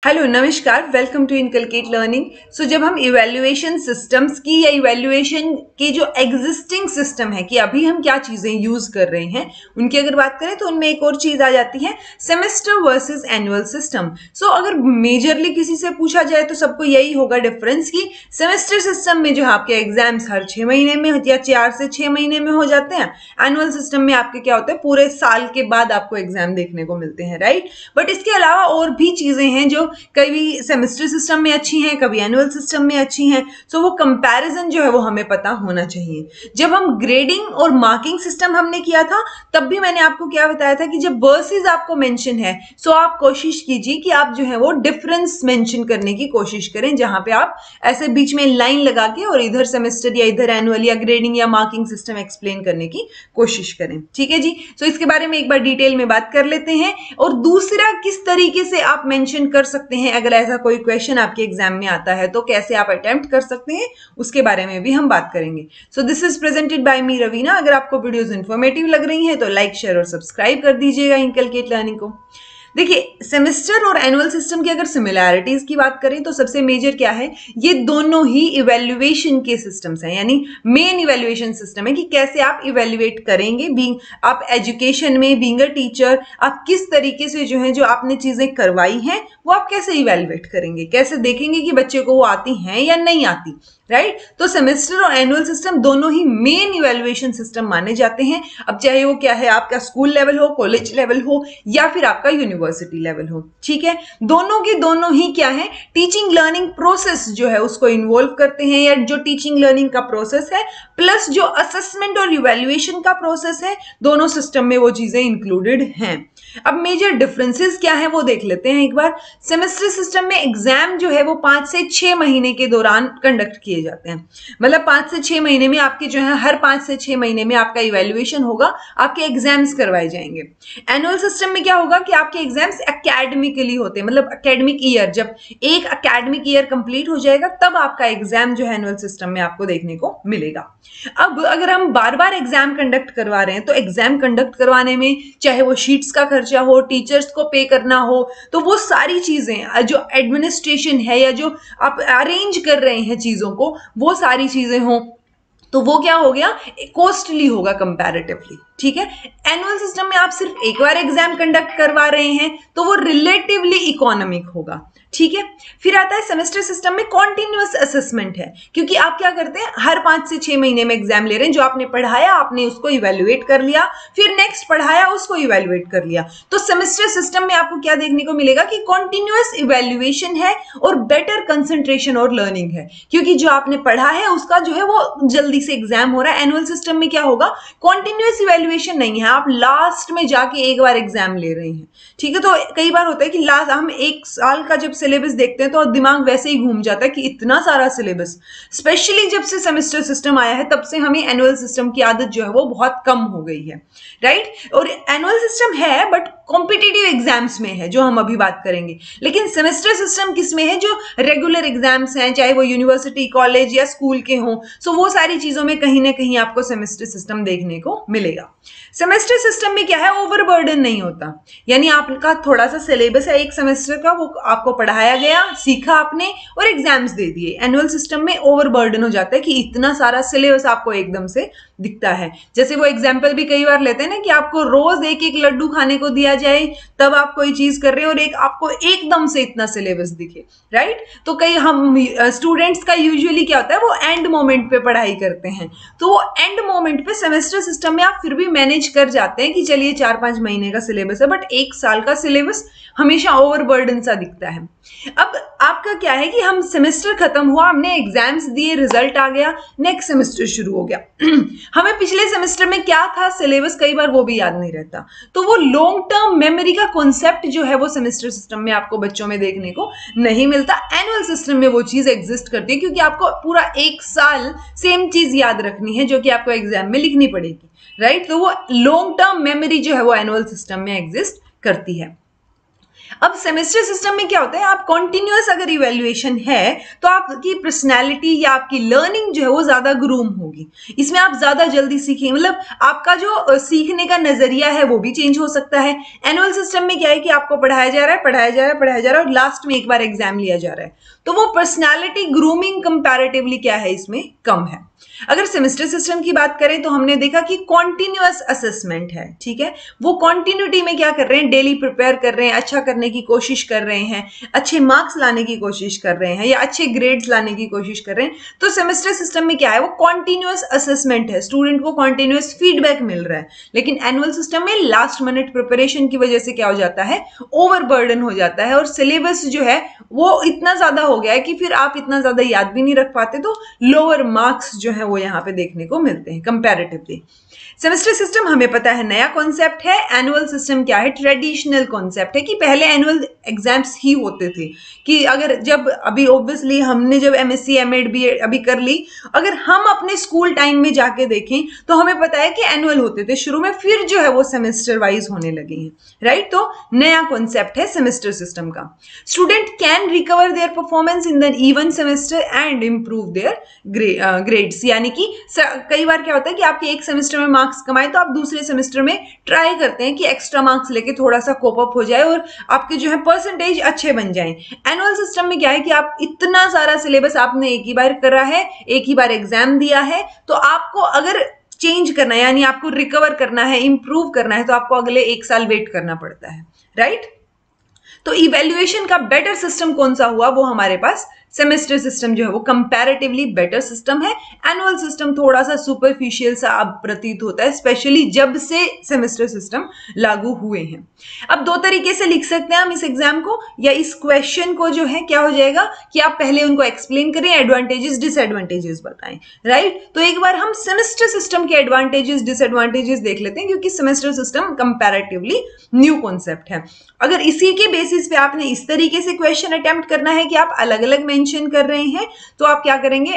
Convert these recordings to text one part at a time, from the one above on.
Hello नमस्कार, welcome to inculcate learning. सो जब हम इवैल्यूएशन सिस्टम्स की या इवैल्यूएशन के जो एग्जिस्टिंग सिस्टम है कि अभी हम क्या चीजें यूज कर रहे हैं उनकी अगर बात करें तो उनमें एक और चीज आ जाती है सेमेस्टर वर्सेस एनुअल सिस्टम। सो अगर मेजरली किसी से पूछा जाए तो सबको यही होगा डिफरेंस कि सेमेस्टर सिस्टम में जो है आपके एग्जाम्स हर 6 महीने में या 4 से 6 महीने में हो जाते हैं। एनुअल सिस्टम में आपके क्या होता है, पूरे साल के बाद आपको एग्जाम देखने को मिलते हैं, राइट। बट इसके अलावा और भी चीजें हैं जो कभी सेमेस्टर सिस्टम में अच्छी हैं, कभी एनुअल सिस्टम में अच्छी हैं। सो वो कंपैरिजन जो है वो हमें पता होना चाहिए। जब हम ग्रेडिंग और मार्किंग सिस्टम हमने किया था तब भी मैंने आपको क्या बताया था कि जब वर्सेस आपको मेंशन है सो आप कोशिश कीजिए कि आप जो है वो डिफरेंस मेंशन करने की कोशिश करें, जहां पे आप ऐसे बीच में लाइन लगा के और इधर सेमेस्टर या इधर एनुअल या ग्रेडिंग या मार्किंग सिस्टम एक्सप्लेन करने की कोशिश करें। ठीक है जी। सो इसके बारे में एक बार डिटेल में बात कर लेते हैं। और दूसरा, किस तरीके से आप मेंशन कर सकते हैं अगर ऐसा कोई क्वेश्चन आपके एग्जाम में आता है तो कैसे आप अटेम्प्ट कर सकते हैं, उसके बारे में भी हम बात करेंगे। So this is presented by me Raveena. अगर आपको वीडियोस इंफॉर्मेटिव लग रही हैं तो लाइक, शेयर और सब्सक्राइब कर दीजिएगा इनकलकेट लर्निंग को। देखिए, सेमेस्टर और एनुअल सिस्टम की अगर सिमिलैरिटीज की बात करें तो सबसे मेजर क्या है, ये दोनों ही इवैल्यूएशन के सिस्टम्स हैं, यानी मेन इवैल्यूएशन सिस्टम है कि कैसे आप इवैल्यूएट करेंगे। बीइंग आप एजुकेशन में, बीइंग अ टीचर, आप किस तरीके से जो है जो आपने चीजें करवाई हैं वो आप कैसे इवैल्यूएट करेंगे, कैसे देखेंगे कि बच्चे को वो आती हैं या नहीं आती, राइट। तो सेमेस्टर और एनुअल सिस्टम दोनों ही मेन इवैल्यूएशन सिस्टम माने जाते हैं। अब चाहे वो क्या है, आपका स्कूल लेवल हो, कॉलेज लेवल हो या फिर आपका यूनिवर्सिटी लेवल हो, ठीक है। दोनों के दोनों ही क्या है, टीचिंग लर्निंग प्रोसेस जो है उसको इन्वॉल्व करते हैं, या जो टीचिंग लर्निंग का प्रोसेस है प्लस जो असेसमेंट और इवैल्यूएशन का प्रोसेस है, दोनों सिस्टम में वो चीजें इंक्लूडेड हैं। अब मेजर डिफरेंसेस क्या है वो देख लेते हैं एक बार। सेमेस्टर सिस्टम में एग्जाम जो है वो 5 से 6 महीने के दौरान कंडक्ट किए जाते हैं। मतलब 5 से 6 महीने में आपके जो है हर 5 से 6 महीने में आपका इवैल्यूएशन होगा, आपके एग्जाम्स करवाए जाएंगे। एनुअल सिस्टम में क्या होगा कि आपके एग्जाम्स एकेडमिकली होते हैं, मतलब एकेडमिक ईयर, जब एक एकेडमिक ईयर कंप्लीट हो जाएगा तब आपका एग्जाम जो है एनुअल सिस्टम में आपको देखने को मिलेगा। अब अगर हम बार बार एग्जाम कंडक्ट करवा रहे हैं तो एग्जाम कंडक्ट करवाने में चाहे वो शीट्स का खर्चा हो, टीचर्स को पे करना हो, तो वो सारी चीजें जो एडमिनिस्ट्रेशन है या जो आप अरेंज कर रहे हैं चीजों को, वो सारी चीजें हो तो वो क्या हो गया, कॉस्टली होगा कंपैरेटिवली। ठीक है। एनुअल सिस्टम में आप सिर्फ एक बार एग्जाम कंडक्ट करवा रहे हैं तो वो रिलेटिवली इकोनॉमिक होगा। ठीक है। फिर आता है सेमेस्टर सिस्टम में कॉन्टिन्यूअस असेसमेंट है, क्योंकि आप क्या करते हैं हर 5 से 6 महीने में एग्जाम ले रहे हैं। जो आपने पढ़ाया आपने उसको इवैल्यूएट कर लिया, फिर नेक्स्ट पढ़ाया उसको इवैल्यूएट कर लिया। तो सेमेस्टर सिस्टम में आपको क्या देखने को मिलेगा कि कॉन्टिन्यूअस इवैल्यूएशन है और बेटर कंसंट्रेशन और लर्निंग है, क्योंकि जो आपने पढ़ा है उसका जो है वो जल्दी से एग्जाम हो रहा है। एनुअल सिस्टम में क्या होगा, कॉन्टिन्यूअस इवैल्यूएशन नहीं है, आप लास्ट में जाके एक बार एग्जाम ले रहे हैं। ठीक है। तो कई बार होता है कि लास्ट हम एक साल का जब सिलेबस देखते हैं तो दिमाग वैसे ही घूम जाता है कि इतना सारा सिलेबस। स्पेशली जब से सेमेस्टर सिस्टम आया है तब से हमें एनुअल सिस्टम की आदत जो है वो बहुत कम हो गई है, राइट। और एनुअल सिस्टम है बट कॉम्पिटिटिव एग्जाम्स में है जो हम अभी बात करेंगे, लेकिन सेमेस्टर सिस्टम किस में है, जो रेगुलर एग्जाम्स हैं, चाहे वो यूनिवर्सिटी, कॉलेज या स्कूल के हों। सो वो सारी चीजों में कहीं ना कहीं आपको सेमेस्टर सिस्टम देखने को मिलेगा। सेमेस्टर सिस्टम में क्या है, ओवरबर्डन नहीं होता, यानी आपका थोड़ा सा सिलेबस है एक सेमेस्टर का, वो आपको पढ़ाया गया, सीखा आपने और एग्जाम्स दे दिए। एनुअल सिस्टम में ओवरबर्डन हो जाता है कि इतना सारा सिलेबस आपको एकदम से दिखता है। जैसे वो एग्जाम्पल भी कई बार लेते हैं ना कि आपको रोज एक एक लड्डू खाने को दिया जाए तब आप कोई चीज कर रहे हो और एक आपको एकदम से इतना सिलेबस दिखे, राइट। तो कई हम स्टूडेंट्स का यूजुअली क्या होता है, वो एंड मोमेंट पे पढ़ाई करते हैं, तो वो एंड मोमेंट पे सेमेस्टर सिस्टम में आप फिर भी मैनेज कर जाते हैं कि चलिए 4-5 महीने का सिलेबस है, बट एक साल का सिलेबस हमेशा ओवरबर्डन सा दिखता है। अब आपका क्या है कि हम सेमेस्टर खत्म हुआ, हमने एग्जाम्स दिए, रिजल्ट आ गया, नेक्स्ट सेमेस्टर शुरू हो गया। हमें पिछले सेमेस्टर में क्या था सिलेबस कई बार वो भी याद नहीं रहता, तो वो लॉन्ग टर्म मेमोरी का कॉन्सेप्ट जो है वो सेमेस्टर सिस्टम में आपको बच्चों में देखने को नहीं मिलता। एनुअल सिस्टम में वो चीज एग्जिस्ट करती है, क्योंकि आपको पूरा एक साल सेम चीज याद रखनी है जो कि आपको एग्जाम में लिखनी पड़ेगी, राइट। तो वो लॉन्ग टर्म मेमोरी जो है वो एनुअल सिस्टम में एग्जिस्ट करती है। अब सेमेस्टर सिस्टम में क्या होता है, आप कॉन्टिन्यूअस अगर इवैल्यूएशन है तो आपकी पर्सनालिटी या आपकी लर्निंग जो है वो ज्यादा ग्रूम होगी, इसमें आप ज्यादा जल्दी सीखेंगे, मतलब आपका जो सीखने का नजरिया है वो भी चेंज हो सकता है। एनुअल सिस्टम में क्या है कि आपको पढ़ाया जा रहा है पढ़ाया जा रहा है पढ़ाया जा रहा है और लास्ट में एक बार एग्जाम लिया जा रहा है, तो वो पर्सनालिटी ग्रूमिंग कंपैरेटिवली क्या है इसमें कम है। अगर सेमेस्टर सिस्टम की बात करें तो हमने देखा कि कॉन्टिन्यूअस असेसमेंट है, ठीक है, वो कॉन्टिन्यूटी में क्या कर रहे हैं, डेली प्रिपेयर कर रहे हैं, अच्छा करने की कोशिश कर रहे हैं, अच्छे मार्क्स लाने की कोशिश कर रहे हैं या अच्छे ग्रेड्स लाने की कोशिश कर रहे हैं। तो सेमेस्टर सिस्टम में क्या है, वो कॉन्टिन्यूअस असेसमेंट है, स्टूडेंट को कॉन्टिन्यूअस फीडबैक मिल रहा है। लेकिन एनुअल सिस्टम में लास्ट मिनट प्रिपरेशन की वजह से क्या हो जाता है, ओवरबर्डन हो जाता है और सिलेबस जो है वो इतना ज्यादा हो गया है कि फिर आप इतना ज्यादा याद भी नहीं रख पाते, तो लोअर मार्क्स जो है वो यहाँ पे देखने को मिलते हैं कंपैरेटिवली। सेमेस्टर सिस्टम हमें पता है नया कॉन्सेप्ट है, एनुअल सिस्टम क्या है, ट्रेडिशनल कॉन्सेप्ट है कि पहले एनुअल एग्जाम्स ही होते थे, कि अगर जब अभी ऑब्वियसली हमने जब एमएससी एमएड बीएड अभी कर ली, अगर हम अपने स्कूल टाइम में जाके देखें तो हमें पता है कि एनुअल होते थे शुरू में, फिर जो है वो सेमेस्टर वाइज होने लगे हैं, राइट। तो नया कॉन्सेप्ट है सेमेस्टर सिस्टम का। Student can recover their performance in the even semester and improve there grades, यानी कि कई बार क्या होता है कि आपके एक सेमेस्टर में मार्क्स कमाए तो आप दूसरे सेमेस्टर में ट्राई करते हैं कि एक्स्ट्रा मार्क्स लेके थोड़ा सा कोप अप हो जाए और आपके जो है परसेंटेज अच्छे बन जाएं। एनुअल सिस्टम में क्या है कि आप इतना सारा सिलेबस आपने एक ही बार करा है, एक ही बार एग्जाम दिया है, तो आपको अगर चेंज करना है यानी आपको रिकवर करना है, इंप्रूव करना है, तो आपको अगले एक साल वेट करना पड़ता है, राइट। तो इवैल्यूएशन का बेटर सिस्टम कौन सा हुआ, वो हमारे पास सेमेस्टर सिस्टम जो है वो कंपैरेटिवली बेटर सिस्टम है। एनुअल सिस्टम थोड़ा सा सुपरफिशियल सा अब प्रतीत होता है, स्पेशली जब से सेमेस्टर सिस्टम लागू हुए हैं। अब दो तरीके से लिख सकते हैं हम इस एग्जाम को, या इस क्वेश्चन को जो है क्या हो जाएगा कि आप पहले उनको एक्सप्लेन करें, एडवांटेजेस डिसएडवांटेजेस बताएं, राइट। तो एक बार हम सेमेस्टर सिस्टम के एडवांटेजेस डिसएडवांटेजेस देख लेते हैं, क्योंकि semester system comparatively new concept है। अगर इसी के बेसिस पे आपने इस तरीके से क्वेश्चन अटेम्प्ट करना है कि आप अलग अलग मेंशन कर रहे हैं, तो आप क्या करेंगे,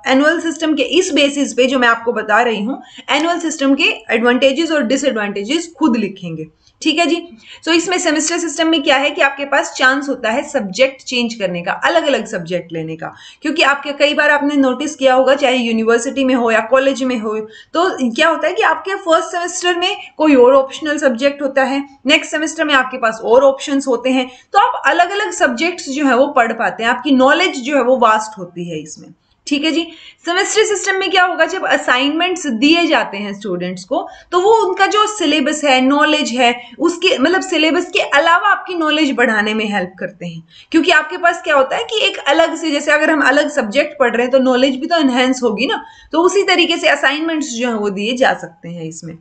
एनुअल सिस्टम के इस बेसिस पे जो मैं आपको बता रही हूं, एनुअल सिस्टम के एडवांटेजेस और डिसएडवांटेजेस खुद लिखेंगे, ठीक है जी। सो इसमें सेमेस्टर सिस्टम में क्या है कि आपके पास चांस होता है सब्जेक्ट चेंज करने का, अलग अलग सब्जेक्ट लेने का, क्योंकि आपके कई बार आपने नोटिस किया होगा चाहे यूनिवर्सिटी में हो या कॉलेज में हो, तो क्या होता है कि आपके फर्स्ट सेमेस्टर में कोई और ऑप्शनल सब्जेक्ट होता है, नेक्स्ट सेमेस्टर में आपके पास और ऑप्शंस होते हैं, तो आप अलग अलग सब्जेक्ट्स जो है वो पढ़ पाते हैं, आपकी नॉलेज जो है वो वास्ट होती है इसमें, ठीक है जी। सेमेस्टर सिस्टम में क्या होगा, जब असाइनमेंट्स दिए जाते हैं स्टूडेंट्स को, तो वो उनका जो सिलेबस है, नॉलेज है, उसके मतलब सिलेबस के अलावा आपकी नॉलेज बढ़ाने में हेल्प करते हैं, क्योंकि आपके पास क्या होता है कि एक अलग से, जैसे अगर हम अलग सब्जेक्ट पढ़ रहे हैं तो नॉलेज भी तो एनहेंस होगी ना, तो उसी तरीके से असाइनमेंट्स जो है वो दिए जा सकते हैं इसमें।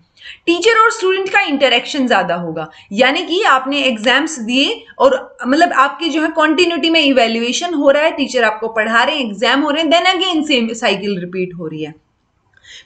टीचर और स्टूडेंट का इंटरेक्शन ज्यादा होगा, यानी कि आपने एग्जाम्स दिए और मतलब आपके जो है कंटिन्यूटी में इवैल्यूएशन हो रहा है, टीचर आपको पढ़ा रहे हैं, एग्जाम हो रहे हैं, then again same cycle repeat हो रही है।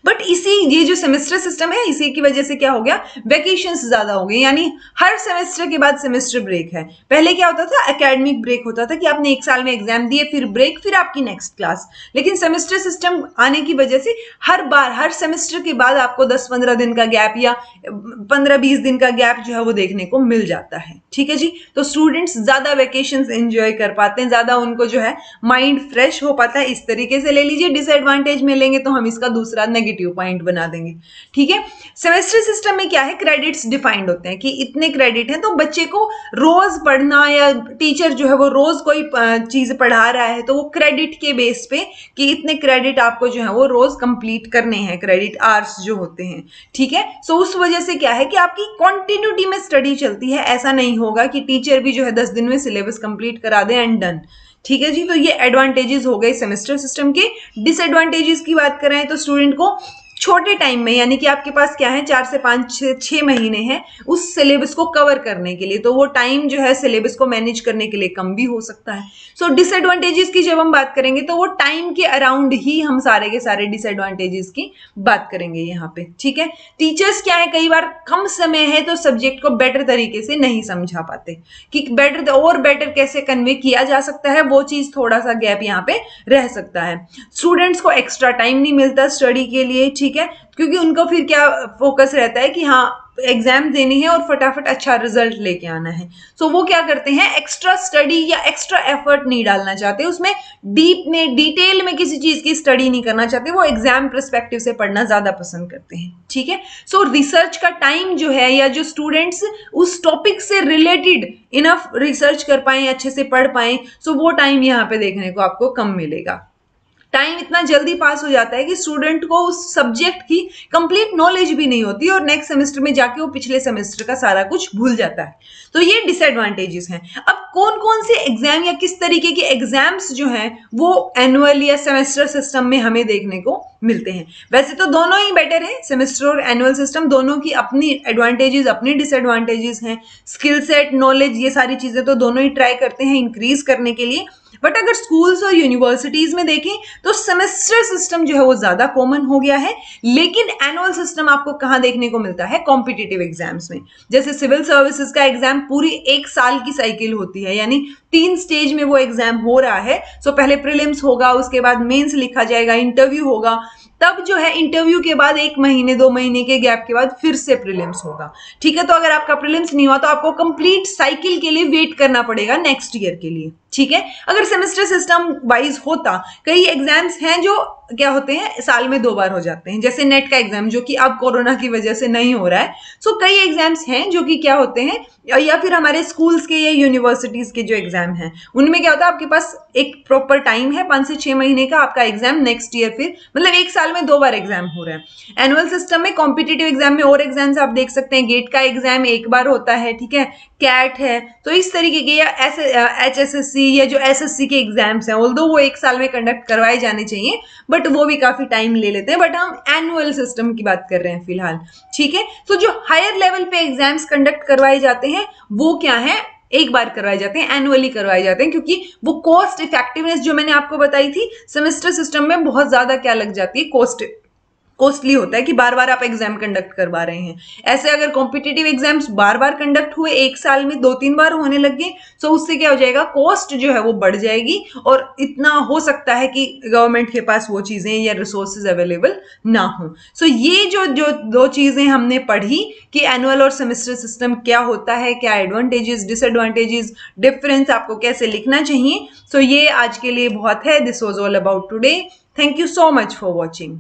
बट ये जो सेमेस्टर सिस्टम है, इसी की वजह से क्या हो गया, वेकेशंस ज्यादा हो गए, यानी हर सेमेस्टर के बाद सेमेस्टर ब्रेक है। पहले क्या होता था, एकेडमिक ब्रेक होता था कि आपने एक साल में एग्जाम दिए, फिर ब्रेक, फिर आपकी नेक्स्ट क्लास। लेकिन सेमेस्टर सिस्टम आने की वजह से हर सेमेस्टर के बाद आपको 10-15 दिन का गैप या 15-20 दिन का गैप जो है वो देखने को मिल जाता है, ठीक है जी। तो स्टूडेंट्स ज्यादा वेकेशंस एंजॉय कर पाते हैं, ज्यादा उनको जो है माइंड फ्रेश हो पाता है, इस तरीके से ले लीजिए। डिसएडवांटेज में लेंगे तो हम इसका दूसरा नेगेटिव पॉइंट बना देंगे, ठीक है। सेमेस्टर सिस्टम में क्या है, क्रेडिट्स डिफाइंड होते हैं कि इतने क्रेडिट हैं, तो बच्चे को रोज पढ़ना, या टीचर जो है वो रोज कोई चीज पढ़ा रहा है तो वो क्रेडिट के बेस पे कि इतने क्रेडिट आपको जो है वो रोज कंप्लीट करने हैं, क्रेडिट आवर्स जो होते हैं, ठीक है। सो उस वजह से क्या है कि आपकी कंटिन्यूटी में स्टडी चलती है, ऐसा नहीं होगा कि टीचर भी जो है 10 दिन में सिलेबस कंप्लीट करा दे एंड डन, ठीक है जी। तो ये एडवांटेजेस हो गए सेमेस्टर सिस्टम के। डिसएडवांटेजेस की बात करें तो स्टूडेंट को छोटे टाइम में, यानी कि आपके पास क्या है 4 से 5-6 महीने हैं उस सिलेबस को कवर करने के लिए, तो वो टाइम जो है सिलेबस को मैनेज करने के लिए कम भी हो सकता है। सो डिसएडवांटेजेस की जब हम बात करेंगे तो वो टाइम के अराउंड ही हम सारे के सारे डिसएडवांटेजेस की बात करेंगे यहाँ पे, ठीक है। टीचर्स क्या है, कई बार कम समय है तो सब्जेक्ट को बेटर तरीके से नहीं समझा पाते कि बेटर कैसे कन्वे किया जा सकता है, वो चीज थोड़ा सा गैप यहाँ पे रह सकता है। स्टूडेंट्स को एक्स्ट्रा टाइम नहीं मिलता स्टडी के लिए, ठीक है, क्योंकि उनको फिर क्या फोकस रहता है कि हाँ एग्जाम देनी है और फटाफट अच्छा रिजल्ट लेके आना है। सो वो क्या करते हैं, एक्स्ट्रा स्टडी या एक्स्ट्रा एफर्ट नहीं डालना चाहते, उसमें डीप में डिटेल में किसी चीज की स्टडी नहीं करना चाहते, वो एग्जाम पर्सपेक्टिव से पढ़ना ज्यादा पसंद करते हैं। ठीक है, सो रिसर्च का टाइम जो है, या जो स्टूडेंट्स उस टॉपिक से रिलेटेड इनफ रिसर्च कर पाए, अच्छे से पढ़ पाए, सो वो टाइम यहाँ पे देखने को आपको कम मिलेगा। टाइम इतना जल्दी पास हो जाता है कि स्टूडेंट को उस सब्जेक्ट की कंप्लीट नॉलेज भी नहीं होती और नेक्स्ट सेमेस्टर में जाके वो पिछले सेमेस्टर का सारा कुछ भूल जाता है। तो ये डिसएडवांटेजेस हैं। अब कौन कौन से एग्जाम या किस तरीके के एग्जाम्स जो हैं वो एनुअल या सेमेस्टर सिस्टम में हमें देखने को मिलते हैं। वैसे तो दोनों ही बेटर है, सेमेस्टर और एनुअल सिस्टम, दोनों की अपनी एडवांटेजेस अपनी डिसएडवांटेजेस हैं। स्किल सेट, नॉलेज, ये सारी चीजें तो दोनों ही ट्राई करते हैं इंक्रीज करने के लिए। बट अगर स्कूल्स और यूनिवर्सिटीज में देखें तो सेमेस्टर सिस्टम जो है वो ज्यादा कॉमन हो गया है, लेकिन एनुअल सिस्टम आपको कहां देखने को मिलता है, कॉम्पिटिटिव एग्जाम्स में। जैसे सिविल सर्विसेज का एग्जाम पूरी 1 साल की साइकिल होती है, यानी 3 स्टेज में वो एग्जाम हो रहा है। सो पहले प्रीलिम्स होगा, उसके बाद मेंस लिखा जाएगा, इंटरव्यू होगा, तब जो है इंटरव्यू के बाद 1 महीने 2 महीने के गैप के बाद फिर से प्रीलिम्स होगा। ठीक है, तो अगर आपका प्रीलिम्स नहीं हुआ तो आपको कंप्लीट साइकिल के लिए वेट करना पड़ेगा नेक्स्ट ईयर के लिए। ठीक है, अगर सेमेस्टर सिस्टम वाइज होता, कई एग्जाम्स हैं जो क्या होते हैं साल में 2 बार हो जाते हैं, जैसे नेट का एग्जाम जो कि अब कोरोना की वजह से नहीं हो रहा है। सो कई एग्जाम्स हैं जो कि क्या होते हैं, या फिर हमारे स्कूल्स के या यूनिवर्सिटीज के जो एग्जाम हैं उनमें क्या होता है, आपके पास एक प्रॉपर टाइम है 5 से 6 महीने का, आपका एग्जाम नेक्स्ट ईयर फिर मतलब 1 साल में 2 बार एग्जाम हो रहा है। एनुअल सिस्टम में कॉम्पिटिटिव एग्जाम में और एग्जाम्स आप देख सकते हैं, गेट का एग्जाम 1 बार होता है, ठीक है, कैट है, तो इस तरीके के, या HSSC या जो SSC के एग्जाम्स हैं, ऑल्दो वो 1 साल में कंडक्ट करवाए जाने चाहिए बट वो भी काफी टाइम ले लेते हैं। बट हम एनुअल सिस्टम की बात कर रहे हैं फिलहाल। ठीक है, तो जो हायर लेवल पे एग्जाम्स कंडक्ट करवाए जाते हैं वो क्या है, 1 बार करवाए जाते हैं, एनुअली करवाए जाते हैं, क्योंकि वो कॉस्ट इफेक्टिवनेस जो मैंने आपको बताई थी सेमेस्टर सिस्टम में बहुत ज्यादा क्या लग जाती है, कॉस्टली होता है कि बार बार आप एग्जाम कंडक्ट करवा रहे हैं। ऐसे अगर कॉम्पिटिटिव एग्जाम्स बार बार कंडक्ट हुए, 1 साल में 2-3 बार होने लग गए, तो उससे क्या हो जाएगा, कॉस्ट जो है वो बढ़ जाएगी और इतना हो सकता है कि गवर्नमेंट के पास वो चीजें या रिसोर्सेज अवेलेबल ना हो। सो ये जो 2 चीजें हमने पढ़ी कि एनुअल और सेमेस्टर सिस्टम क्या होता है, क्या एडवांटेजेस डिसएडवांटेजेस, डिफरेंस, आपको कैसे लिखना चाहिए। सो ये आज के लिए बहुत है। This was all about today. Thank you so much for watching.